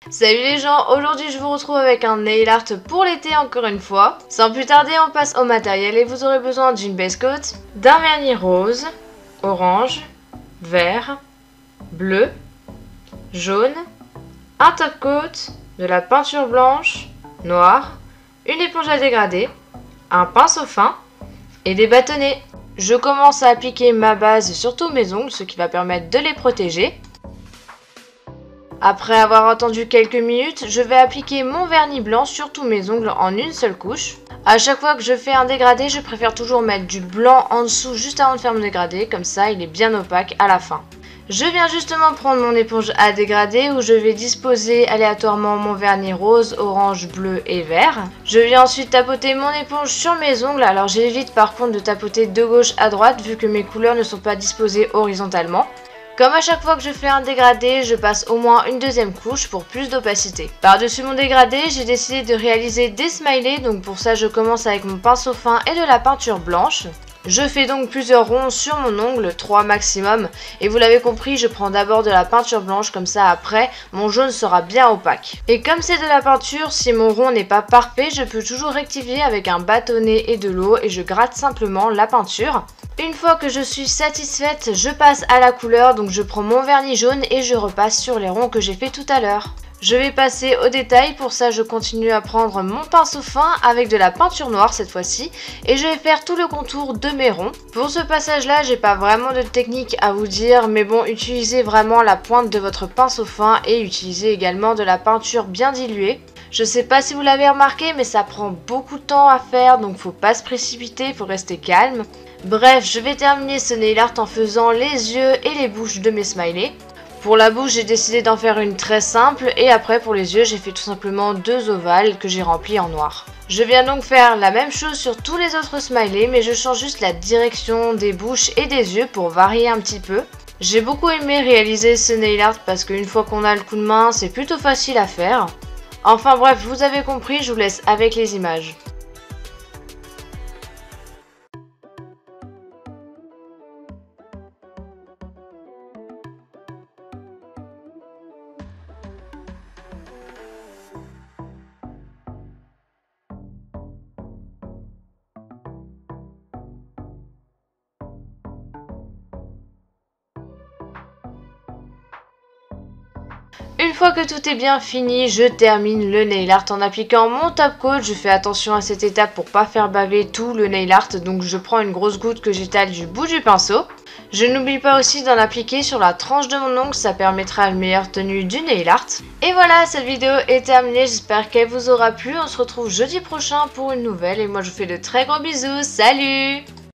Salut les gens, aujourd'hui je vous retrouve avec un nail art pour l'été encore une fois. Sans plus tarder, on passe au matériel et vous aurez besoin d'une base coat, d'un vernis rose, orange, vert, bleu, jaune, un top coat, de la peinture blanche, noire, une éponge à dégradé, un pinceau fin et des bâtonnets. Je commence à appliquer ma base sur tous mes ongles, ce qui va permettre de les protéger. Après avoir attendu quelques minutes, je vais appliquer mon vernis blanc sur tous mes ongles en une seule couche. À chaque fois que je fais un dégradé, je préfère toujours mettre du blanc en dessous juste avant de faire mon dégradé, comme ça il est bien opaque à la fin. Je viens justement prendre mon éponge à dégrader où je vais disposer aléatoirement mon vernis rose, orange, bleu et vert. Je viens ensuite tapoter mon éponge sur mes ongles, alors j'évite par contre de tapoter de gauche à droite vu que mes couleurs ne sont pas disposées horizontalement. Comme à chaque fois que je fais un dégradé, je passe au moins une deuxième couche pour plus d'opacité. Par-dessus mon dégradé, j'ai décidé de réaliser des smileys, donc pour ça je commence avec mon pinceau fin et de la peinture blanche. Je fais donc plusieurs ronds sur mon ongle, 3 maximum, et vous l'avez compris, je prends d'abord de la peinture blanche, comme ça après, mon jaune sera bien opaque. Et comme c'est de la peinture, si mon rond n'est pas parfait, je peux toujours rectifier avec un bâtonnet et de l'eau, et je gratte simplement la peinture. Une fois que je suis satisfaite, je passe à la couleur, donc je prends mon vernis jaune et je repasse sur les ronds que j'ai fait tout à l'heure. Je vais passer au détail, pour ça je continue à prendre mon pinceau fin avec de la peinture noire cette fois-ci et je vais faire tout le contour de mes ronds. Pour ce passage là, j'ai pas vraiment de technique à vous dire, mais bon, utilisez vraiment la pointe de votre pinceau fin et utilisez également de la peinture bien diluée. Je sais pas si vous l'avez remarqué, mais ça prend beaucoup de temps à faire, donc faut pas se précipiter, faut rester calme. Bref, je vais terminer ce nail art en faisant les yeux et les bouches de mes smileys. Pour la bouche, j'ai décidé d'en faire une très simple et après pour les yeux, j'ai fait tout simplement 2 ovales que j'ai remplis en noir. Je viens donc faire la même chose sur tous les autres smileys, mais je change juste la direction des bouches et des yeux pour varier un petit peu. J'ai beaucoup aimé réaliser ce nail art parce qu'une fois qu'on a le coup de main, c'est plutôt facile à faire. Enfin bref, vous avez compris, je vous laisse avec les images. Une fois que tout est bien fini, je termine le nail art en appliquant mon top coat. Je fais attention à cette étape pour pas faire baver tout le nail art, donc je prends une grosse goutte que j'étale du bout du pinceau. Je n'oublie pas aussi d'en appliquer sur la tranche de mon ongle, ça permettra une meilleure tenue du nail art. Et voilà, cette vidéo est terminée, j'espère qu'elle vous aura plu. On se retrouve jeudi prochain pour une nouvelle et moi je vous fais de très gros bisous, salut!